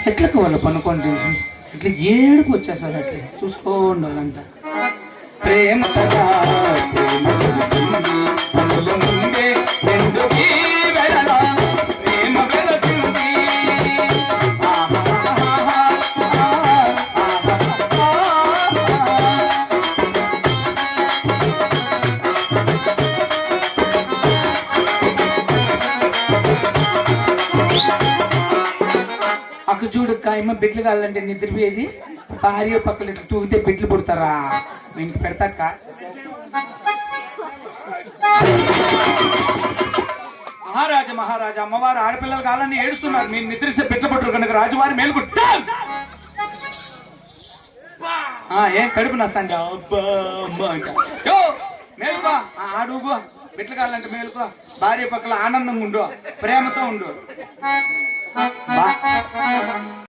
ఎట్లా వాళ్ళు పనుకోండి ఇట్లా ఏడుపు వచ్చేస్తారు అట్లా చూసుకోండి వాళ్ళంట ప్రేమ కదా ప్రేమ తెలిసింది అందుల ముందే ఎందుకు ఈ వేళ ప్రేమ వెలసింది అక్క చూడు కాయమ్మ బిడ్డలు కావాలంటే నిద్రపోయేది భార్య పక్కలు ఇట్లా తూగితే బిడ్డలు పుడతారా వీనికి పెడతాక మహారాజా మహారాజా అమ్మవారు ఆడపిల్లలు కావాలని ఏడుస్తున్నారు మీరు నిద్రిస్తే బిడ్డలు పుట్టరు కనుక రాజువారి మేలుకుంటా ఏం కడుపు నచ్చండి అబ్బా అంట మేలుకో ఆడుగో బిడ్డలు కావాలంటే మేలుకో భార్య పక్కల ఆనందంగా ఉండు ప్రేమతో ఉండు